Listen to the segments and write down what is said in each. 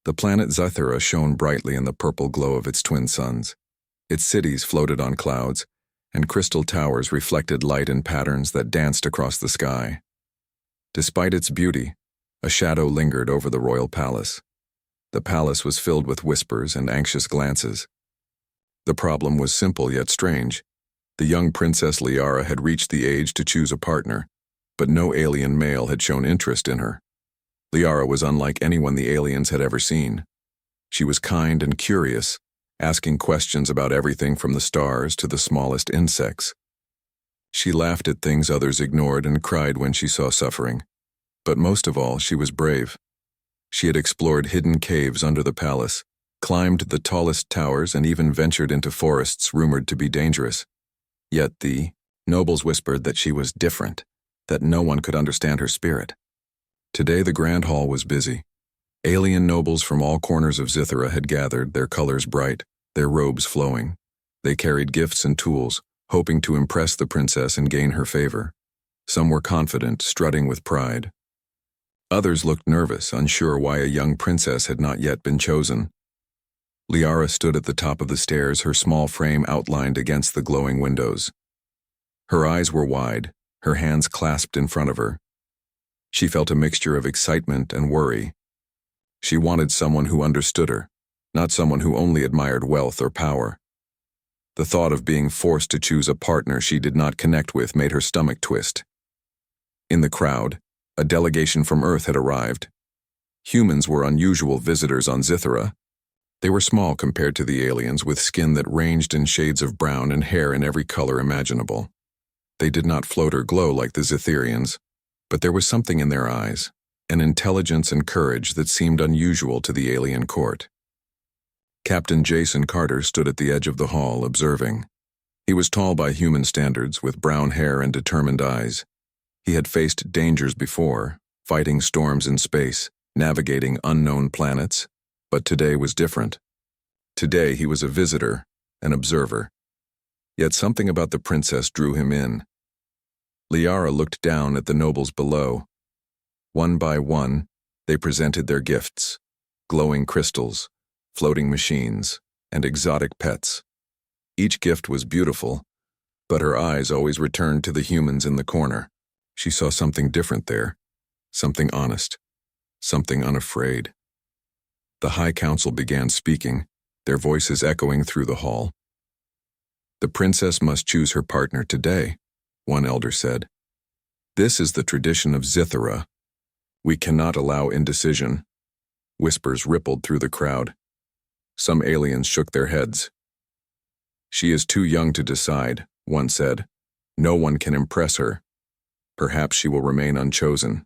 The planet Zythera shone brightly in the purple glow of its twin suns. Its cities floated on clouds, and crystal towers reflected light in patterns that danced across the sky. Despite its beauty, a shadow lingered over the royal palace. The palace was filled with whispers and anxious glances. The problem was simple yet strange. The young Princess Liara had reached the age to choose a partner, but no alien male had shown interest in her. Liara was unlike anyone the aliens had ever seen. She was kind and curious, asking questions about everything from the stars to the smallest insects. She laughed at things others ignored and cried when she saw suffering. But most of all, she was brave. She had explored hidden caves under the palace, climbed the tallest towers, and even ventured into forests rumored to be dangerous. Yet the nobles whispered that she was different, that no one could understand her spirit. Today the grand hall was busy. Alien nobles from all corners of Zythera had gathered, their colors bright, their robes flowing. They carried gifts and tools, hoping to impress the princess and gain her favor. Some were confident, strutting with pride. Others looked nervous, unsure why a young princess had not yet been chosen. Liara stood at the top of the stairs, her small frame outlined against the glowing windows. Her eyes were wide, her hands clasped in front of her. She felt a mixture of excitement and worry. She wanted someone who understood her, not someone who only admired wealth or power. The thought of being forced to choose a partner she did not connect with made her stomach twist. In the crowd, a delegation from Earth had arrived. Humans were unusual visitors on Zythera. They were small compared to the aliens, with skin that ranged in shades of brown and hair in every color imaginable. They did not float or glow like the Zytherians, but there was something in their eyes, an intelligence and courage that seemed unusual to the alien court. Captain Jason Carter stood at the edge of the hall, observing. He was tall by human standards, with brown hair and determined eyes. He had faced dangers before, fighting storms in space, navigating unknown planets, but today was different. Today he was a visitor, an observer. Yet something about the princess drew him in. Liara looked down at the nobles below. One by one, they presented their gifts: glowing crystals, floating machines, and exotic pets. Each gift was beautiful, but her eyes always returned to the humans in the corner. She saw something different there, something honest, something unafraid. The High Council began speaking, their voices echoing through the hall. "The princess must choose her partner today," one elder said. "This is the tradition of Zythera. We cannot allow indecision." Whispers rippled through the crowd. Some aliens shook their heads. "She is too young to decide," one said. "No one can impress her. Perhaps she will remain unchosen."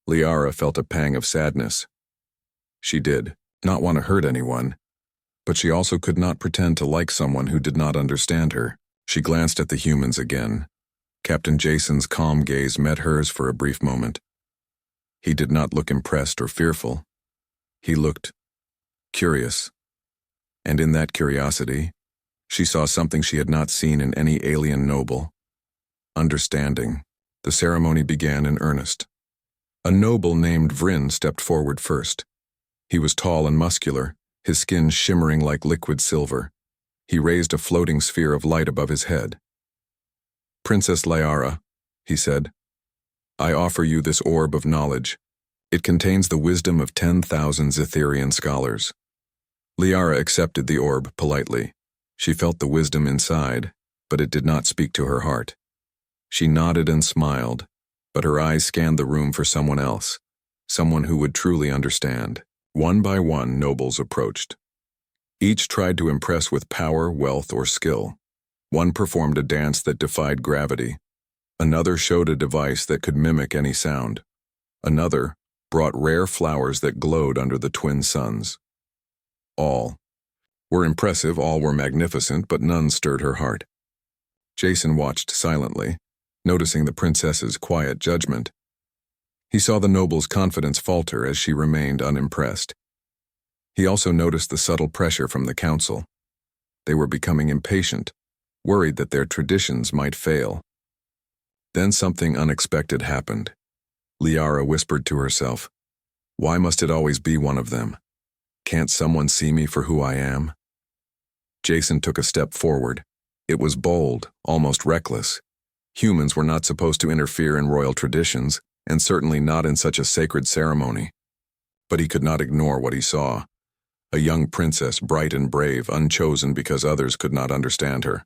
Liara felt a pang of sadness. She did not want to hurt anyone, but she also could not pretend to like someone who did not understand her. She glanced at the humans again. Captain Jason's calm gaze met hers for a brief moment. He did not look impressed or fearful. He looked curious. And in that curiosity, she saw something she had not seen in any alien noble: understanding. The ceremony began in earnest. A noble named Vryn stepped forward first. He was tall and muscular, his skin shimmering like liquid silver. He raised a floating sphere of light above his head. "Princess Liara," he said, "I offer you this orb of knowledge. It contains the wisdom of 10,000 Zytherian scholars." Liara accepted the orb politely. She felt the wisdom inside, but it did not speak to her heart. She nodded and smiled, but her eyes scanned the room for someone else, someone who would truly understand. One by one, nobles approached. Each tried to impress with power, wealth, or skill. One performed a dance that defied gravity. Another showed a device that could mimic any sound. Another brought rare flowers that glowed under the twin suns. All were impressive, all were magnificent, but none stirred her heart. Jason watched silently, noticing the princess's quiet judgment. He saw the noble's confidence falter as she remained unimpressed. He also noticed the subtle pressure from the council. They were becoming impatient, worried that their traditions might fail. Then something unexpected happened. Liara whispered to herself, Why must it always be one of them? Can't someone see me for who I am? Jason took a step forward. It was bold, almost reckless. Humans were not supposed to interfere in royal traditions, and certainly not in such a sacred ceremony. But he could not ignore what he saw. A young princess, bright and brave, unchosen because others could not understand her.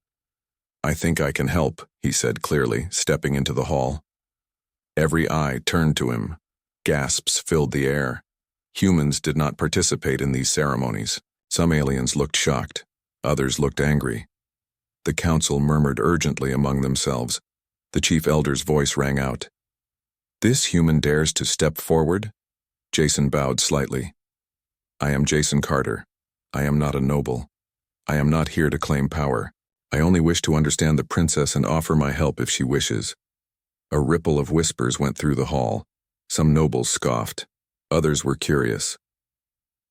"I think I can help," he said clearly, stepping into the hall. Every eye turned to him. Gasps filled the air. Humans did not participate in these ceremonies. Some aliens looked shocked. Others looked angry. The council murmured urgently among themselves. The chief elder's voice rang out. "This human dares to step forward?" Jason bowed slightly. "I am Jason Carter. I am not a noble. I am not here to claim power. I only wish to understand the princess and offer my help if she wishes." A ripple of whispers went through the hall. Some nobles scoffed. Others were curious.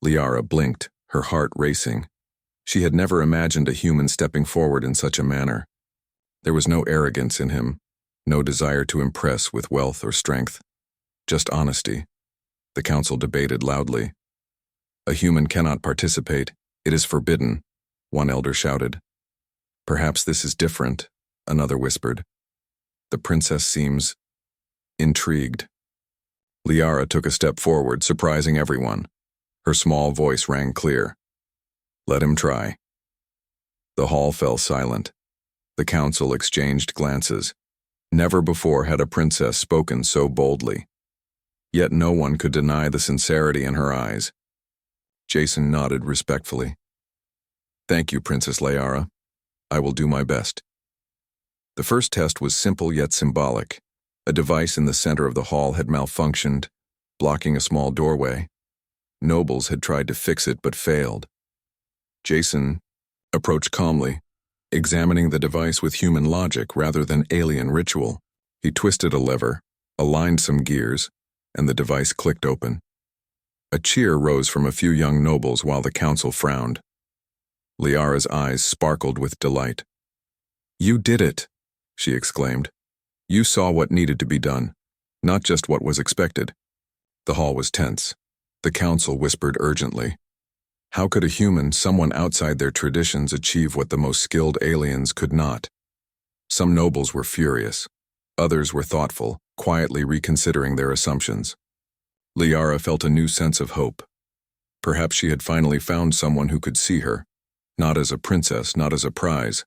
Liara blinked, her heart racing. She had never imagined a human stepping forward in such a manner. There was no arrogance in him, no desire to impress with wealth or strength. Just honesty. The council debated loudly. "A human cannot participate. It is forbidden," one elder shouted. "Perhaps this is different," another whispered. "The princess seems intrigued." Liara took a step forward, surprising everyone. Her small voice rang clear. "Let him try." The hall fell silent. The council exchanged glances. Never before had a princess spoken so boldly. Yet no one could deny the sincerity in her eyes. Jason nodded respectfully. "Thank you, Princess Liara. I will do my best." The first test was simple yet symbolic. A device in the center of the hall had malfunctioned, blocking a small doorway. Nobles had tried to fix it but failed. Jason approached calmly, examining the device with human logic rather than alien ritual. He twisted a lever, aligned some gears, and the device clicked open. A cheer rose from a few young nobles while the council frowned. Liara's eyes sparkled with delight. "You did it," she exclaimed. "You saw what needed to be done, not just what was expected." The hall was tense. The council whispered urgently. How could a human, someone outside their traditions, achieve what the most skilled aliens could not? Some nobles were furious. Others were thoughtful, quietly reconsidering their assumptions. Liara felt a new sense of hope. Perhaps she had finally found someone who could see her, not as a princess, not as a prize,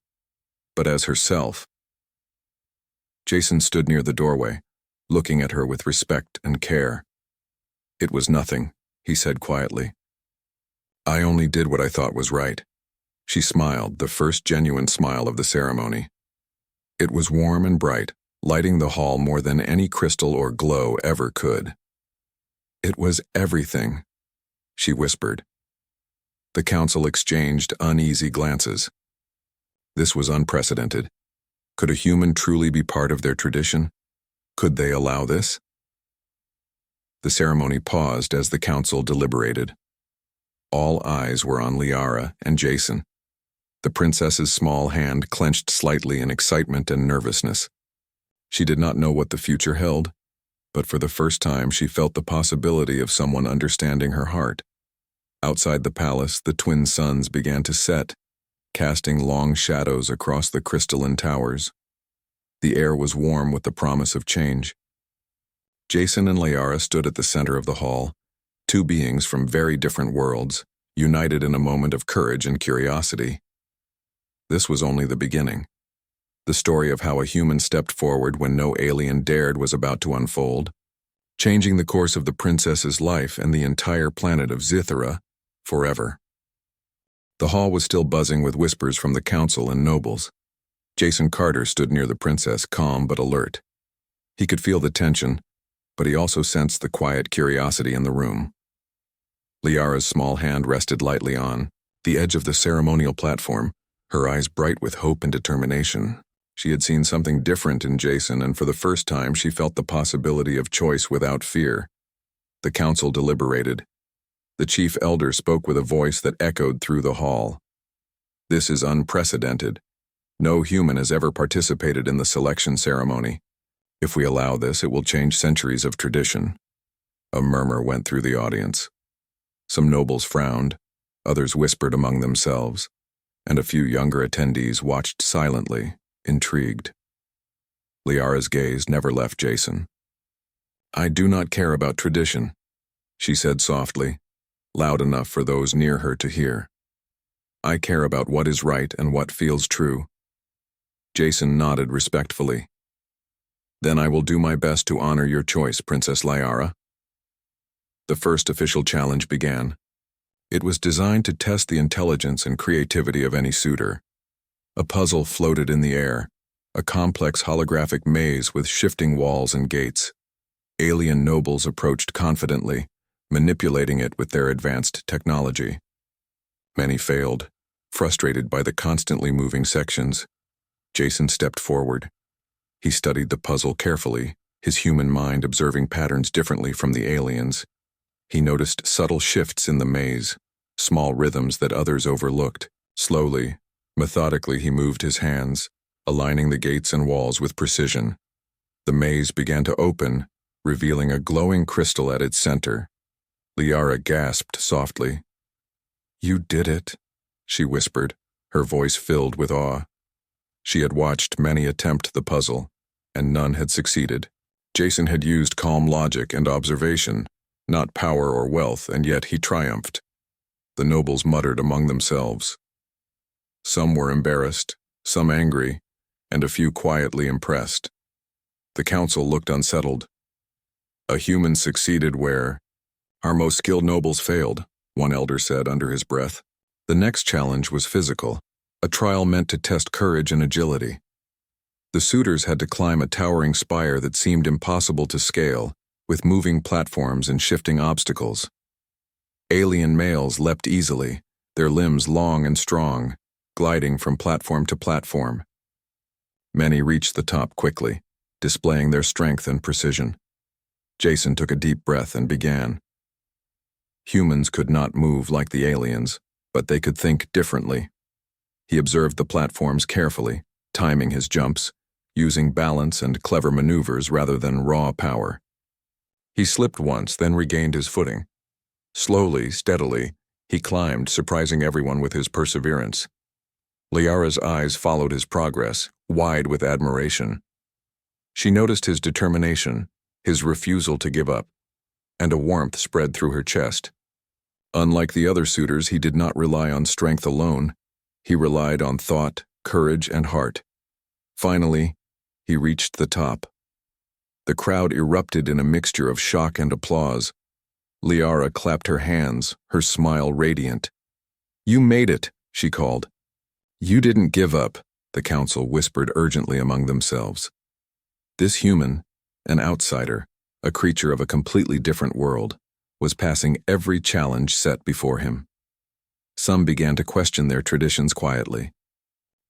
but as herself. Jason stood near the doorway, looking at her with respect and care. "It was nothing," he said quietly. "I only did what I thought was right." She smiled, the first genuine smile of the ceremony. It was warm and bright, lighting the hall more than any crystal or glow ever could. "It was everything," she whispered. The council exchanged uneasy glances. This was unprecedented. Could a human truly be part of their tradition? Could they allow this? The ceremony paused as the council deliberated. All eyes were on Liara and Jason. The princess's small hand clenched slightly in excitement and nervousness. She did not know what the future held, but for the first time she felt the possibility of someone understanding her heart. Outside the palace, the twin suns began to set, casting long shadows across the crystalline towers. The air was warm with the promise of change. Jason and Liara stood at the center of the hall, two beings from very different worlds, united in a moment of courage and curiosity. This was only the beginning. The story of how a human stepped forward when no alien dared was about to unfold, changing the course of the princess's life and the entire planet of Zithera forever. The hall was still buzzing with whispers from the council and nobles. Jason Carter stood near the princess, calm but alert. He could feel the tension, but he also sensed the quiet curiosity in the room. Liara's small hand rested lightly on the edge of the ceremonial platform, her eyes bright with hope and determination. She had seen something different in Jason, and for the first time she felt the possibility of choice without fear. The council deliberated. The chief elder spoke with a voice that echoed through the hall. "This is unprecedented. No human has ever participated in the selection ceremony. If we allow this, it will change centuries of tradition." A murmur went through the audience. Some nobles frowned, others whispered among themselves, and a few younger attendees watched silently, intrigued. Liara's gaze never left Jason. "I do not care about tradition," she said softly, loud enough for those near her to hear. "I care about what is right and what feels true." Jason nodded respectfully. "Then I will do my best to honor your choice, Princess Liara." The first official challenge began. It was designed to test the intelligence and creativity of any suitor. A puzzle floated in the air, a complex holographic maze with shifting walls and gates. Alien nobles approached confidently, manipulating it with their advanced technology. Many failed, frustrated by the constantly moving sections. Jason stepped forward. He studied the puzzle carefully, his human mind observing patterns differently from the aliens. He noticed subtle shifts in the maze, small rhythms that others overlooked. Slowly, methodically he moved his hands, aligning the gates and walls with precision. The maze began to open, revealing a glowing crystal at its center. Liara gasped softly. "You did it," she whispered, her voice filled with awe. She had watched many attempt the puzzle, and none had succeeded. Jason had used calm logic and observation, not power or wealth, and yet he triumphed. The nobles muttered among themselves. Some were embarrassed, some angry, and a few quietly impressed. The council looked unsettled. "A human succeeded where our most skilled nobles failed," one elder said under his breath. The next challenge was physical, a trial meant to test courage and agility. The suitors had to climb a towering spire that seemed impossible to scale, with moving platforms and shifting obstacles. Alien males leapt easily, their limbs long and strong, gliding from platform to platform. Many reached the top quickly, displaying their strength and precision. Jason took a deep breath and began. Humans could not move like the aliens, but they could think differently. He observed the platforms carefully, timing his jumps, using balance and clever maneuvers rather than raw power. He slipped once, then regained his footing. Slowly, steadily, he climbed, surprising everyone with his perseverance. Liara's eyes followed his progress, wide with admiration. She noticed his determination, his refusal to give up, and a warmth spread through her chest. Unlike the other suitors, he did not rely on strength alone. He relied on thought, courage, and heart. Finally, he reached the top. The crowd erupted in a mixture of shock and applause. Liara clapped her hands, her smile radiant. "You made it," she called. "You didn't give up," the council whispered urgently among themselves. This human, an outsider, a creature of a completely different world, was passing every challenge set before him. Some began to question their traditions quietly.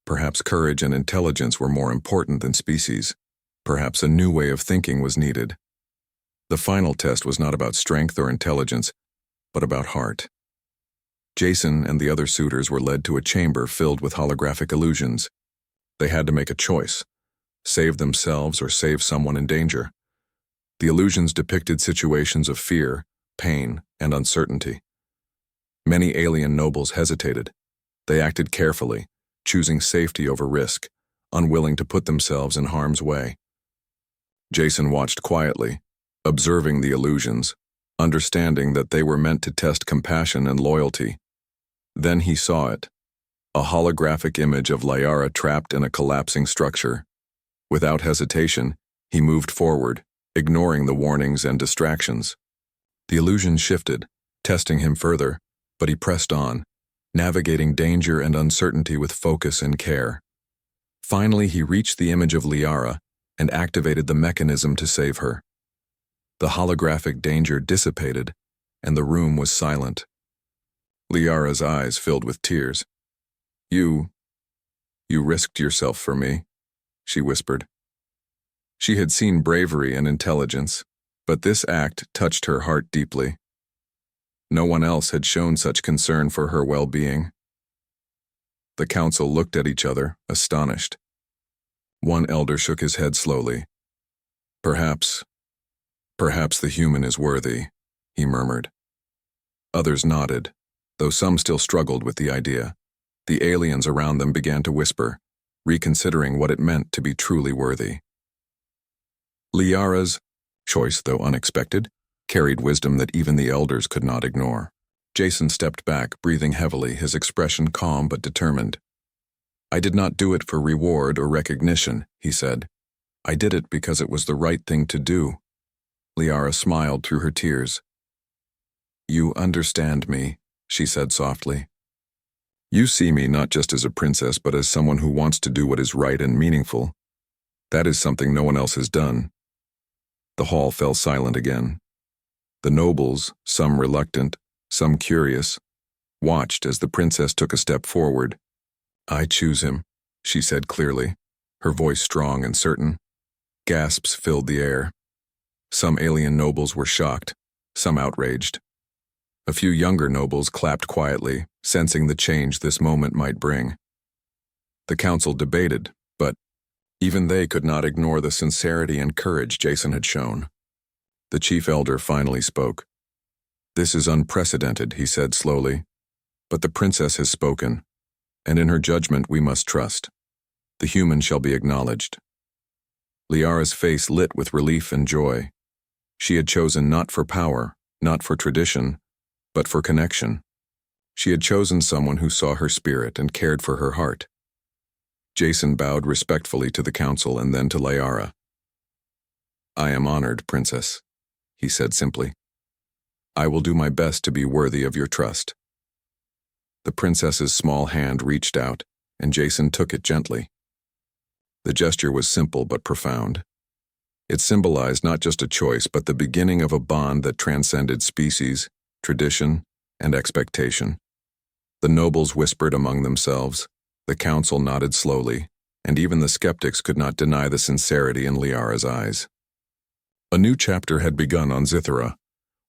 Perhaps courage and intelligence were more important than species. Perhaps a new way of thinking was needed. The final test was not about strength or intelligence, but about heart. Jason and the other suitors were led to a chamber filled with holographic illusions. They had to make a choice: save themselves or save someone in danger. The illusions depicted situations of fear, pain, and uncertainty. Many alien nobles hesitated. They acted carefully, choosing safety over risk, unwilling to put themselves in harm's way. Jason watched quietly, observing the illusions, understanding that they were meant to test compassion and loyalty. Then he saw it, a holographic image of Liara trapped in a collapsing structure. Without hesitation, he moved forward, ignoring the warnings and distractions. The illusion shifted, testing him further, but he pressed on, navigating danger and uncertainty with focus and care. Finally, he reached the image of Liara and activated the mechanism to save her. The holographic danger dissipated, and the room was silent. Liara's eyes filled with tears. You risked yourself for me," she whispered. She had seen bravery and intelligence, but this act touched her heart deeply. No one else had shown such concern for her well-being. The council looked at each other, astonished. One elder shook his head slowly. Perhaps Perhaps the human is worthy, he murmured. Others nodded, though some still struggled with the idea. The aliens around them began to whisper, reconsidering what it meant to be truly worthy. Liara's choice, though unexpected, carried wisdom that even the elders could not ignore. Jason stepped back, breathing heavily, his expression calm but determined. "I did not do it for reward or recognition," he said. "I did it because it was the right thing to do." Liara smiled through her tears. "You understand me," she said softly. "You see me not just as a princess, but as someone who wants to do what is right and meaningful. That is something no one else has done." The hall fell silent again. The nobles, some reluctant, some curious, watched as the princess took a step forward. "I choose him," she said clearly, her voice strong and certain. Gasps filled the air. Some alien nobles were shocked, some outraged. A few younger nobles clapped quietly, sensing the change this moment might bring. The council debated, but even they could not ignore the sincerity and courage Jason had shown. The chief elder finally spoke. "This is unprecedented," he said slowly, "but the princess has spoken, and in her judgment we must trust. The human shall be acknowledged." Liara's face lit with relief and joy. She had chosen not for power, not for tradition, but for connection. She had chosen someone who saw her spirit and cared for her heart. Jason bowed respectfully to the council and then to Liara. "I am honored, Princess," he said simply. "I will do my best to be worthy of your trust." The princess's small hand reached out, and Jason took it gently. The gesture was simple but profound. It symbolized not just a choice, but the beginning of a bond that transcended species, tradition, and expectation. The nobles whispered among themselves, the council nodded slowly, and even the skeptics could not deny the sincerity in Liara's eyes. A new chapter had begun on Zithera,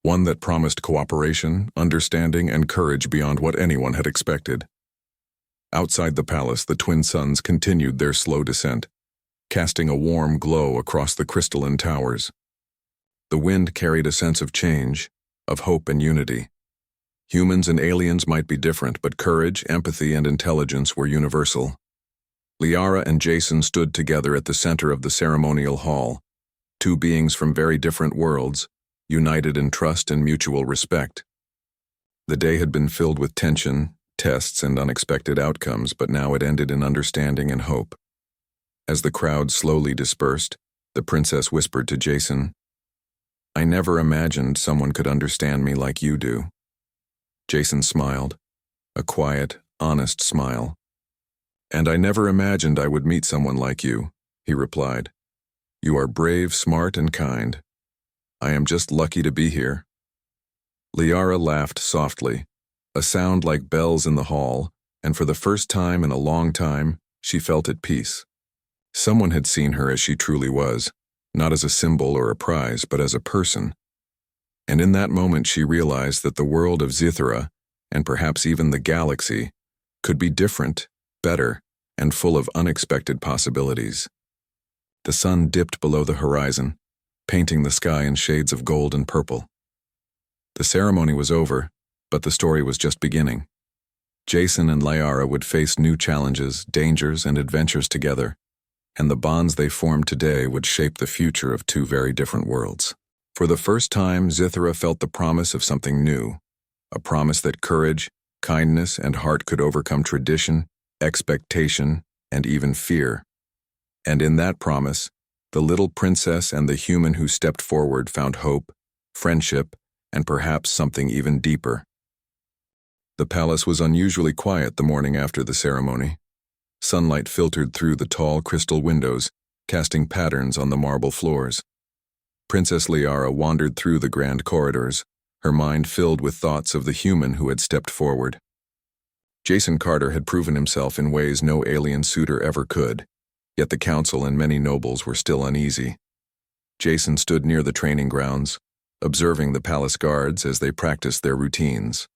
one that promised cooperation, understanding, and courage beyond what anyone had expected. Outside the palace, the twin suns continued their slow descent, casting a warm glow across the crystalline towers. The wind carried a sense of change, of hope and unity. Humans and aliens might be different, but courage, empathy, and intelligence were universal. Liara and Jason stood together at the center of the ceremonial hall, two beings from very different worlds, united in trust and mutual respect. The day had been filled with tension, tests, and unexpected outcomes, but now it ended in understanding and hope. As the crowd slowly dispersed, the princess whispered to Jason, "I never imagined someone could understand me like you do." Jason smiled, a quiet, honest smile. "And I never imagined I would meet someone like you," he replied. "You are brave, smart, and kind. I am just lucky to be here." Liara laughed softly, a sound like bells in the hall, and for the first time in a long time, she felt at peace. Someone had seen her as she truly was, not as a symbol or a prize, but as a person. And in that moment she realized that the world of Zithera, and perhaps even the galaxy, could be different, better, and full of unexpected possibilities. The sun dipped below the horizon, painting the sky in shades of gold and purple. The ceremony was over, but the story was just beginning. Jason and Liara would face new challenges, dangers, and adventures together, and the bonds they formed today would shape the future of two very different worlds. For the first time, Zithera felt the promise of something new, a promise that courage, kindness, and heart could overcome tradition, expectation, and even fear. And in that promise, the little princess and the human who stepped forward found hope, friendship, and perhaps something even deeper. The palace was unusually quiet the morning after the ceremony. Sunlight filtered through the tall crystal windows, casting patterns on the marble floors. Princess Liara wandered through the grand corridors, her mind filled with thoughts of the human who had stepped forward. Jason Carter had proven himself in ways no alien suitor ever could, yet the council and many nobles were still uneasy. Jason stood near the training grounds, observing the palace guards as they practiced their routines.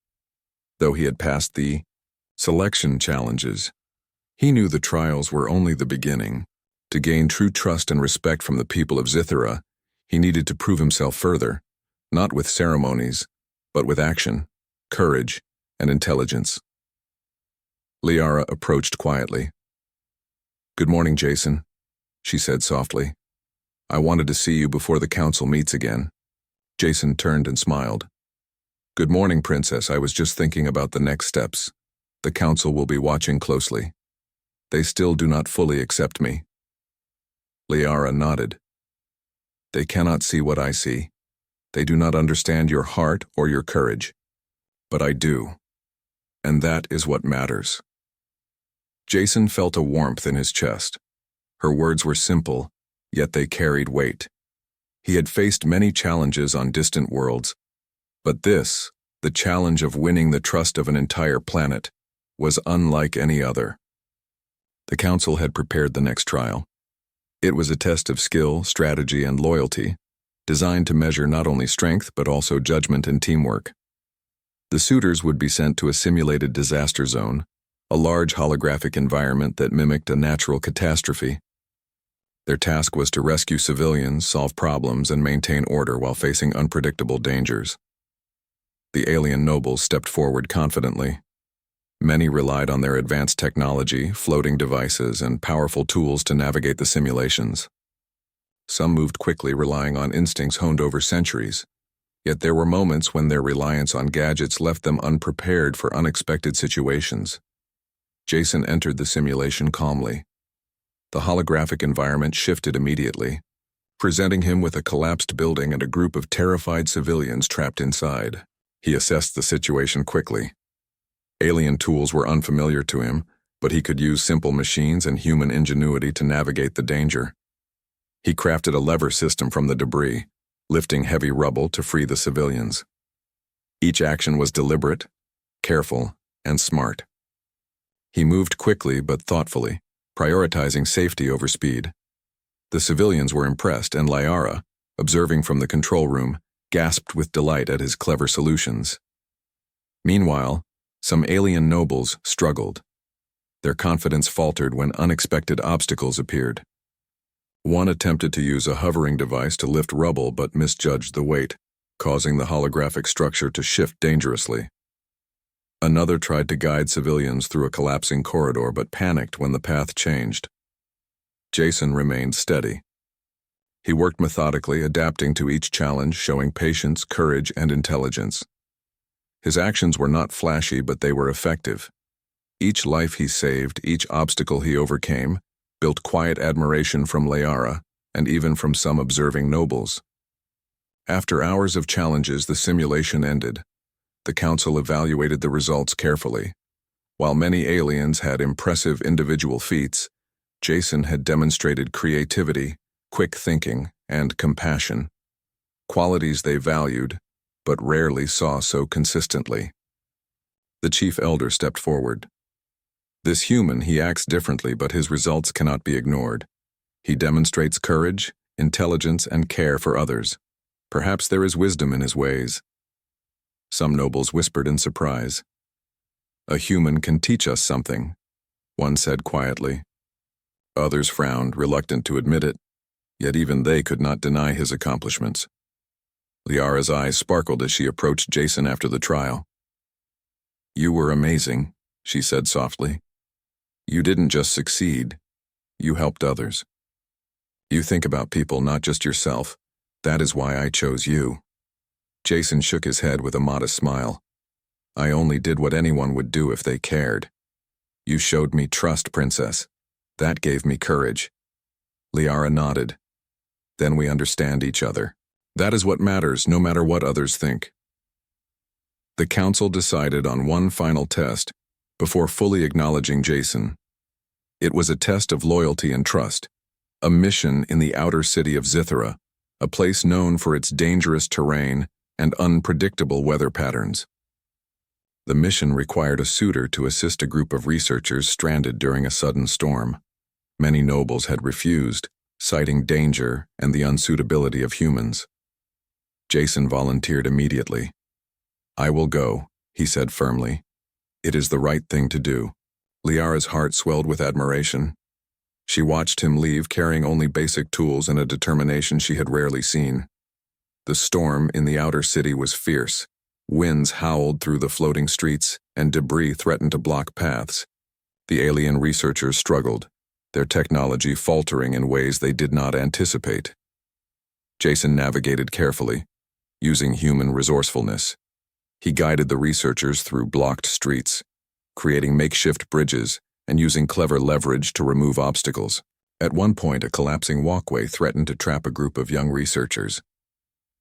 Though he had passed the selection challenges, he knew the trials were only the beginning. To gain true trust and respect from the people of Zithera, He needed to prove himself further, not with ceremonies, but with action, courage, and intelligence. Liara approached quietly. "Good morning, Jason," she said softly. "I wanted to see you before the council meets again." Jason turned and smiled. "Good morning, Princess. I was just thinking about the next steps. The council will be watching closely. They still do not fully accept me." Liara nodded. "They cannot see what I see. They do not understand your heart or your courage. But I do. And that is what matters." Jason felt a warmth in his chest. Her words were simple, yet they carried weight. He had faced many challenges on distant worlds, but this, the challenge of winning the trust of an entire planet, was unlike any other. The council had prepared the next trial. It was a test of skill, strategy, and loyalty, designed to measure not only strength but also judgment and teamwork. The suitors would be sent to a simulated disaster zone, a large holographic environment that mimicked a natural catastrophe. Their task was to rescue civilians, solve problems, and maintain order while facing unpredictable dangers. The alien nobles stepped forward confidently. Many relied on their advanced technology, floating devices, and powerful tools to navigate the simulations. Some moved quickly, relying on instincts honed over centuries. Yet there were moments when their reliance on gadgets left them unprepared for unexpected situations. Jason entered the simulation calmly. The holographic environment shifted immediately, presenting him with a collapsed building and a group of terrified civilians trapped inside. He assessed the situation quickly. Alien tools were unfamiliar to him, but he could use simple machines and human ingenuity to navigate the danger. He crafted a lever system from the debris, lifting heavy rubble to free the civilians. Each action was deliberate, careful, and smart. He moved quickly but thoughtfully, prioritizing safety over speed. The civilians were impressed, and Liara, observing from the control room, gasped with delight at his clever solutions. Meanwhile, some alien nobles struggled. Their confidence faltered when unexpected obstacles appeared. One attempted to use a hovering device to lift rubble but misjudged the weight, causing the holographic structure to shift dangerously. Another tried to guide civilians through a collapsing corridor but panicked when the path changed. Jason remained steady. He worked methodically, adapting to each challenge, showing patience, courage, and intelligence. His actions were not flashy, but they were effective. Each life he saved, each obstacle he overcame, built quiet admiration from Liara and even from some observing nobles. After hours of challenges, the simulation ended. The council evaluated the results carefully. While many aliens had impressive individual feats, Jason had demonstrated creativity, quick thinking, and compassion, qualities they valued, but rarely saw so consistently. The chief elder stepped forward. "This human, he acts differently, but his results cannot be ignored. He demonstrates courage, intelligence, and care for others. Perhaps there is wisdom in his ways." Some nobles whispered in surprise. "A human can teach us something," one said quietly. Others frowned, reluctant to admit it, yet even they could not deny his accomplishments. Liara's eyes sparkled as she approached Jason after the trial. "You were amazing," she said softly. "You didn't just succeed, you helped others. You think about people, not just yourself. That is why I chose you." Jason shook his head with a modest smile. "I only did what anyone would do if they cared. You showed me trust, Princess. That gave me courage." Liara nodded. "Then we understand each other. That is what matters, no matter what others think." The council decided on one final test before fully acknowledging Jason. It was a test of loyalty and trust, a mission in the outer city of Zithera, a place known for its dangerous terrain and unpredictable weather patterns. The mission required a suitor to assist a group of researchers stranded during a sudden storm. Many nobles had refused, citing danger and the unsuitability of humans. Jason volunteered immediately. "I will go," he said firmly. "It is the right thing to do." Liara's heart swelled with admiration. She watched him leave carrying only basic tools and a determination she had rarely seen. The storm in the outer city was fierce. Winds howled through the floating streets, and debris threatened to block paths. The alien researchers struggled, their technology faltering in ways they did not anticipate. Jason navigated carefully, using human resourcefulness. He guided the researchers through blocked streets, creating makeshift bridges and using clever leverage to remove obstacles. At one point, a collapsing walkway threatened to trap a group of young researchers.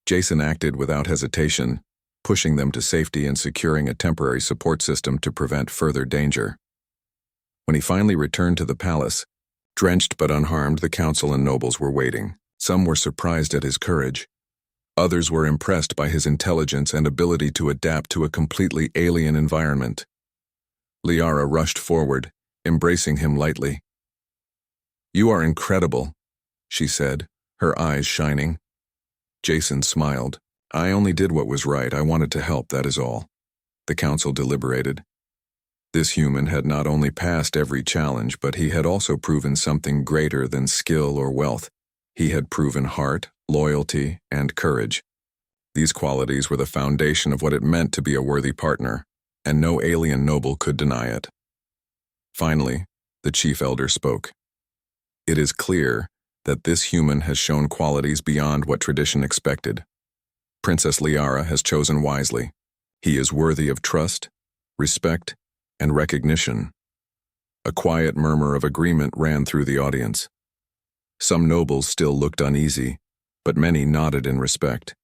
Jason acted without hesitation, pushing them to safety and securing a temporary support system to prevent further danger. When he finally returned to the palace, drenched but unharmed, the council and nobles were waiting. Some were surprised at his courage. Others were impressed by his intelligence and ability to adapt to a completely alien environment. Liara rushed forward, embracing him lightly. "You are incredible," she said, her eyes shining. Jason smiled. "I only did what was right. I wanted to help, that is all." The council deliberated. This human had not only passed every challenge, but he had also proven something greater than skill or wealth. He had proven heart, loyalty, and courage. These qualities were the foundation of what it meant to be a worthy partner, and no alien noble could deny it. Finally, the chief elder spoke. "It is clear that this human has shown qualities beyond what tradition expected. Princess Liara has chosen wisely. He is worthy of trust, respect, and recognition." A quiet murmur of agreement ran through the audience. Some nobles still looked uneasy, but many nodded in respect.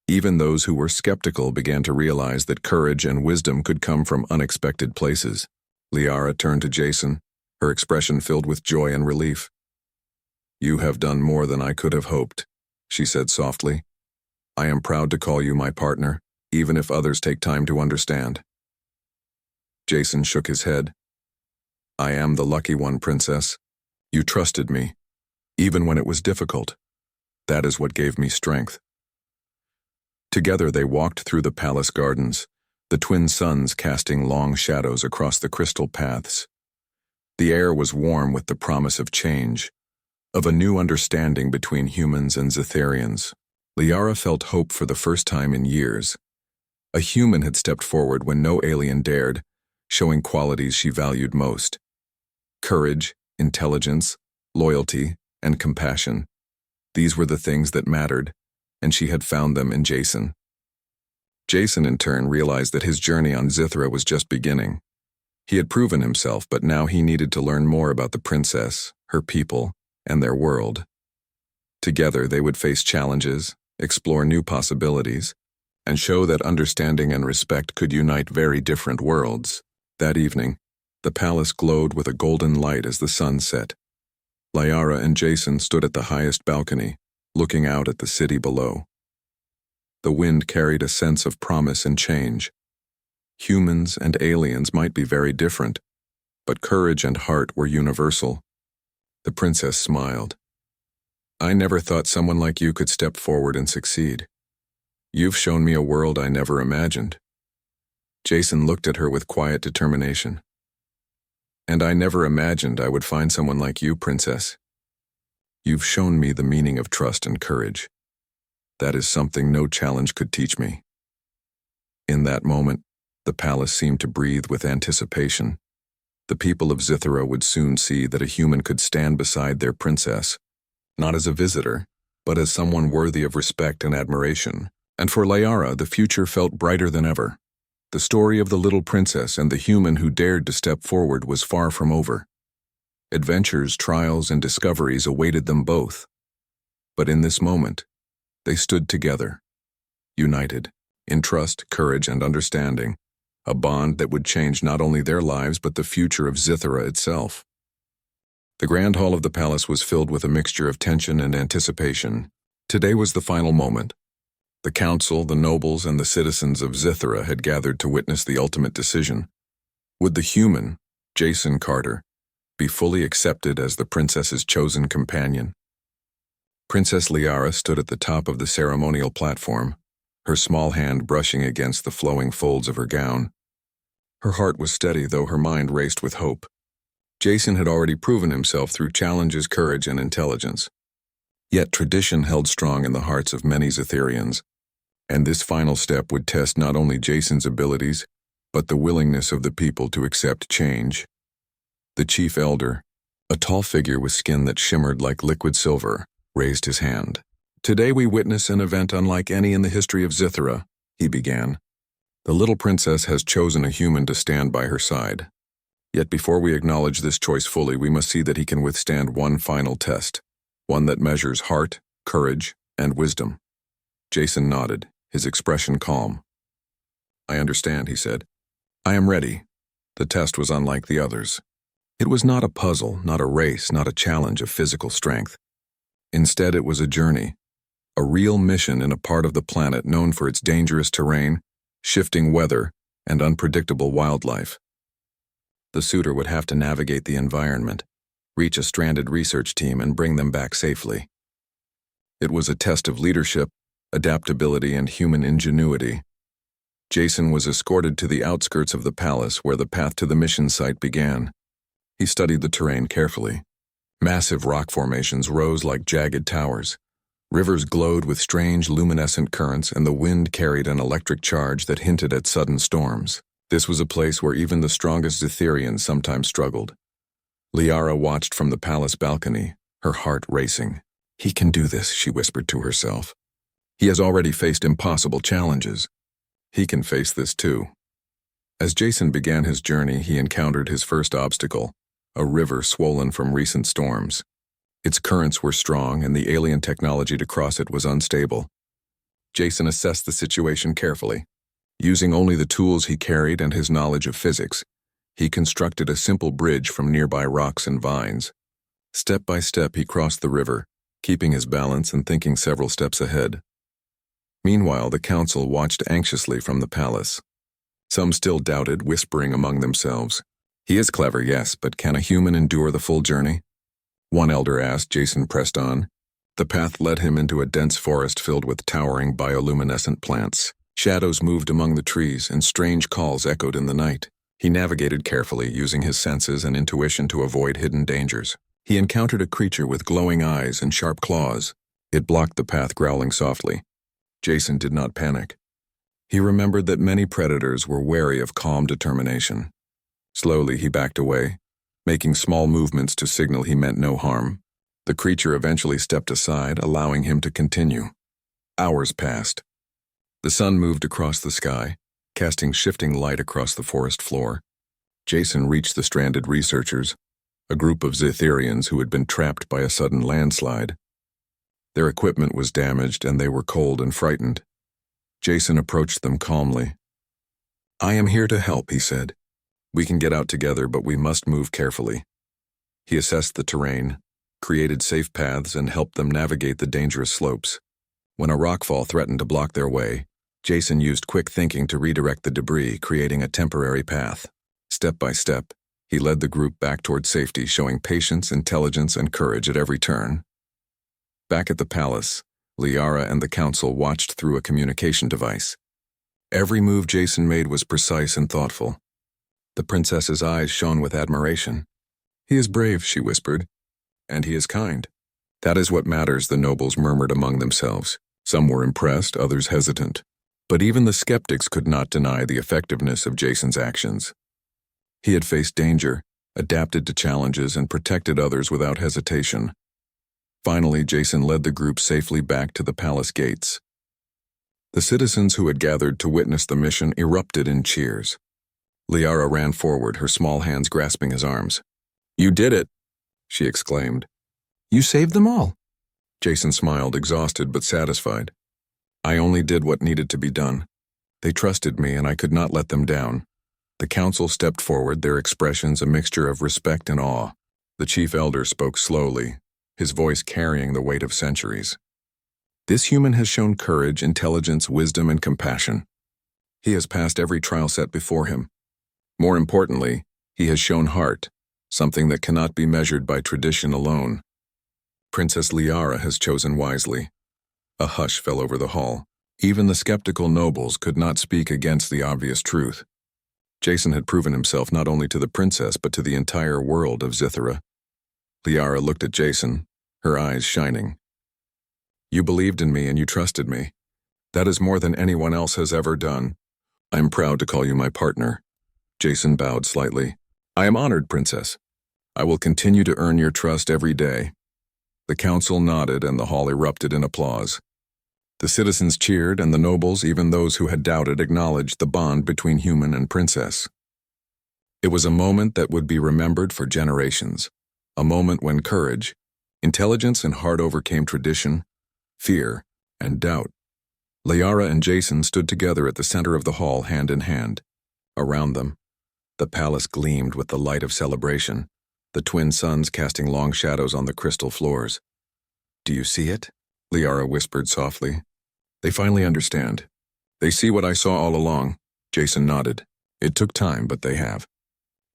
Even those who were skeptical began to realize that courage and wisdom could come from unexpected places. Liara turned to Jason, her expression filled with joy and relief. "You have done more than I could have hoped," she said softly. "I am proud to call you my partner, even if others take time to understand." Jason shook his head. "I am the lucky one, Princess. You trusted me, even when it was difficult. That is what gave me strength." Together they walked through the palace gardens, the twin suns casting long shadows across the crystal paths. The air was warm with the promise of change, of a new understanding between humans and Zetharians. Liara felt hope for the first time in years. A human had stepped forward when no alien dared, showing qualities she valued most: courage, intelligence, loyalty, and compassion. These were the things that mattered, and she had found them in Jason. Jason, in turn, realized that his journey on Zithra was just beginning. He had proven himself, but now he needed to learn more about the princess, her people, and their world. Together they would face challenges, explore new possibilities, and show that understanding and respect could unite very different worlds. That evening, the palace glowed with a golden light as the sun set. Liara and Jason stood at the highest balcony, looking out at the city below. The wind carried a sense of promise and change. Humans and aliens might be very different, but courage and heart were universal. The princess smiled. "I never thought someone like you could step forward and succeed. You've shown me a world I never imagined." Jason looked at her with quiet determination. "And I never imagined I would find someone like you, Princess. You've shown me the meaning of trust and courage. That is something no challenge could teach me." In that moment, the palace seemed to breathe with anticipation. The people of Zithra would soon see that a human could stand beside their princess, not as a visitor, but as someone worthy of respect and admiration. And for Liara, the future felt brighter than ever. The story of the little princess and the human who dared to step forward was far from over. Adventures, trials, and discoveries awaited them both. But in this moment, they stood together, united, in trust, courage, and understanding, a bond that would change not only their lives but the future of Zithra itself. The grand hall of the palace was filled with a mixture of tension and anticipation. Today was the final moment. The council, the nobles, and the citizens of Zithra had gathered to witness the ultimate decision. Would the human, Jason Carter, be fully accepted as the princess's chosen companion? Princess Liara stood at the top of the ceremonial platform, her small hand brushing against the flowing folds of her gown. Her heart was steady, though her mind raced with hope. Jason had already proven himself through challenges, courage, and intelligence. Yet tradition held strong in the hearts of many Zetherians, and this final step would test not only Jason's abilities, but the willingness of the people to accept change. The chief elder, a tall figure with skin that shimmered like liquid silver, raised his hand. "Today we witness an event unlike any in the history of Zithera," he began. "The little princess has chosen a human to stand by her side. Yet before we acknowledge this choice fully, we must see that he can withstand one final test, one that measures heart, courage, and wisdom." Jason nodded, his expression calm. "I understand," he said. "I am ready." The test was unlike the others. It was not a puzzle, not a race, not a challenge of physical strength. Instead, it was a journey, a real mission in a part of the planet known for its dangerous terrain, shifting weather, and unpredictable wildlife. The suitor would have to navigate the environment, reach a stranded research team, and bring them back safely. It was a test of leadership, adaptability, and human ingenuity. Jason was escorted to the outskirts of the palace where the path to the mission site began. He studied the terrain carefully. Massive rock formations rose like jagged towers. Rivers glowed with strange luminescent currents, and the wind carried an electric charge that hinted at sudden storms. This was a place where even the strongest Zetherians sometimes struggled. Liara watched from the palace balcony, her heart racing. "He can do this," she whispered to herself. "He has already faced impossible challenges. He can face this too." As Jason began his journey, he encountered his first obstacle, a river swollen from recent storms. Its currents were strong, and the alien technology to cross it was unstable. Jason assessed the situation carefully. Using only the tools he carried and his knowledge of physics, he constructed a simple bridge from nearby rocks and vines. Step by step, he crossed the river, keeping his balance and thinking several steps ahead. Meanwhile, the council watched anxiously from the palace. Some still doubted, whispering among themselves, "He is clever, yes, but can a human endure the full journey?" One elder asked. Jason pressed on. The path led him into a dense forest filled with towering bioluminescent plants. Shadows moved among the trees, and strange calls echoed in the night. He navigated carefully, using his senses and intuition to avoid hidden dangers. He encountered a creature with glowing eyes and sharp claws. It blocked the path, growling softly. Jason did not panic. He remembered that many predators were wary of calm determination. Slowly, he backed away, making small movements to signal he meant no harm. The creature eventually stepped aside, allowing him to continue. Hours passed. The sun moved across the sky, casting shifting light across the forest floor. Jason reached the stranded researchers, a group of Zetherians who had been trapped by a sudden landslide. Their equipment was damaged, and they were cold and frightened. Jason approached them calmly. "I am here to help," he said. "We can get out together, but we must move carefully." He assessed the terrain, created safe paths, and helped them navigate the dangerous slopes. When a rockfall threatened to block their way, Jason used quick thinking to redirect the debris, creating a temporary path. Step by step, he led the group back toward safety, showing patience, intelligence, and courage at every turn. Back at the palace, Liara and the council watched through a communication device. Every move Jason made was precise and thoughtful. The princess's eyes shone with admiration. "He is brave," she whispered, "and he is kind." "That is what matters," the nobles murmured among themselves. Some were impressed, others hesitant. But even the skeptics could not deny the effectiveness of Jason's actions. He had faced danger, adapted to challenges, and protected others without hesitation. Finally, Jason led the group safely back to the palace gates. The citizens who had gathered to witness the mission erupted in cheers. Liara ran forward, her small hands grasping his arms. "You did it!" she exclaimed. "You saved them all." Jason smiled, exhausted but satisfied. "I only did what needed to be done. They trusted me, and I could not let them down." The council stepped forward, their expressions a mixture of respect and awe. The chief elder spoke slowly, his voice carrying the weight of centuries. "This human has shown courage, intelligence, wisdom, and compassion. He has passed every trial set before him. More importantly, he has shown heart, something that cannot be measured by tradition alone. Princess Liara has chosen wisely." A hush fell over the hall. Even the skeptical nobles could not speak against the obvious truth. Jason had proven himself not only to the princess but to the entire world of Zithera. Liara looked at Jason, her eyes shining. You believed in me and you trusted me. That is more than anyone else has ever done. I am proud to call you my partner. Jason bowed slightly. I am honored, Princess. I will continue to earn your trust every day. The council nodded and the hall erupted in applause. The citizens cheered and the nobles, even those who had doubted, acknowledged the bond between human and princess. It was a moment that would be remembered for generations, a moment when courage, intelligence, and heart overcame tradition, fear, and doubt. Liara and Jason stood together at the center of the hall, hand in hand. Around them, the palace gleamed with the light of celebration, the twin suns casting long shadows on the crystal floors. Do you see it? Liara whispered softly. They finally understand. They see what I saw all along. Jason nodded. It took time, but they have.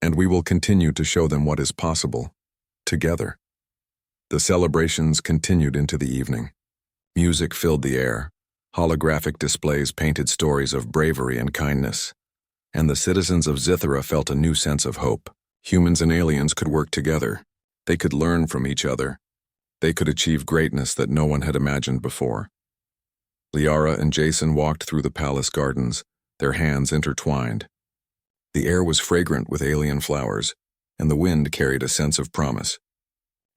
And we will continue to show them what is possible, together. The celebrations continued into the evening. Music filled the air. Holographic displays painted stories of bravery and kindness. And the citizens of Zithera felt a new sense of hope. Humans and aliens could work together. They could learn from each other. They could achieve greatness that no one had imagined before. Liara and Jason walked through the palace gardens, their hands intertwined. The air was fragrant with alien flowers, and the wind carried a sense of promise.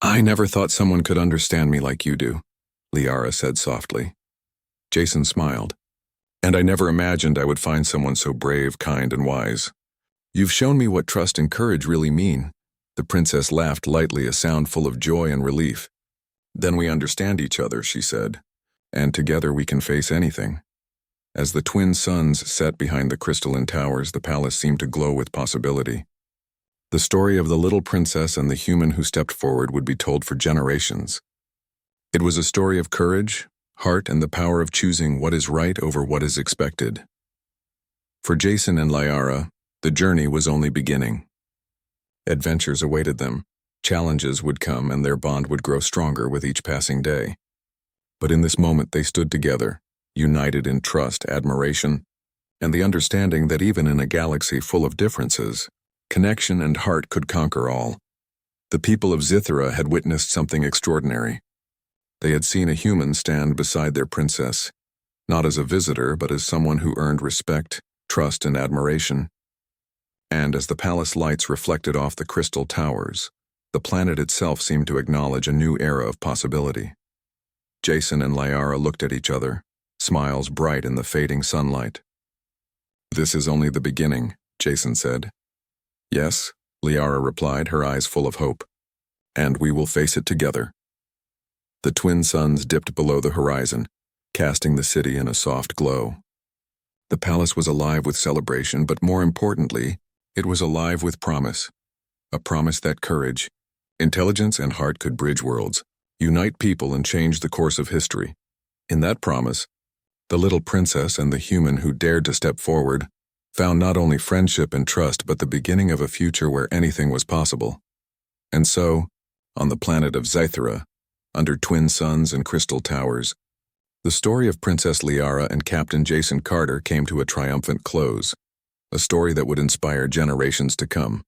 I never thought someone could understand me like you do, Liara said softly. Jason smiled. And I never imagined I would find someone so brave, kind, and wise. You've shown me what trust and courage really mean. The princess laughed lightly, a sound full of joy and relief. Then we understand each other, she said, and together we can face anything. As the twin suns set behind the crystalline towers, the palace seemed to glow with possibility. The story of the little princess and the human who stepped forward would be told for generations. It was a story of courage, heart, and the power of choosing what is right over what is expected. For Jason and Liara, the journey was only beginning. Adventures awaited them, challenges would come, and their bond would grow stronger with each passing day. But in this moment they stood together, united in trust, admiration, and the understanding that even in a galaxy full of differences, connection and heart could conquer all. The people of Zithera had witnessed something extraordinary. They had seen a human stand beside their princess, not as a visitor, but as someone who earned respect, trust, and admiration. And as the palace lights reflected off the crystal towers, the planet itself seemed to acknowledge a new era of possibility. Jason and Liara looked at each other, smiles bright in the fading sunlight. This is only the beginning, Jason said. Yes, Liara replied, her eyes full of hope. And we will face it together. The twin suns dipped below the horizon, casting the city in a soft glow. The palace was alive with celebration, but more importantly, it was alive with promise. A promise that courage, intelligence, and heart could bridge worlds, unite people, and change the course of history. In that promise, the little princess and the human who dared to step forward found not only friendship and trust, but the beginning of a future where anything was possible. And so, on the planet of Zithera, under twin suns and crystal towers, the story of Princess Liara and Captain Jason Carter came to a triumphant close, a story that would inspire generations to come.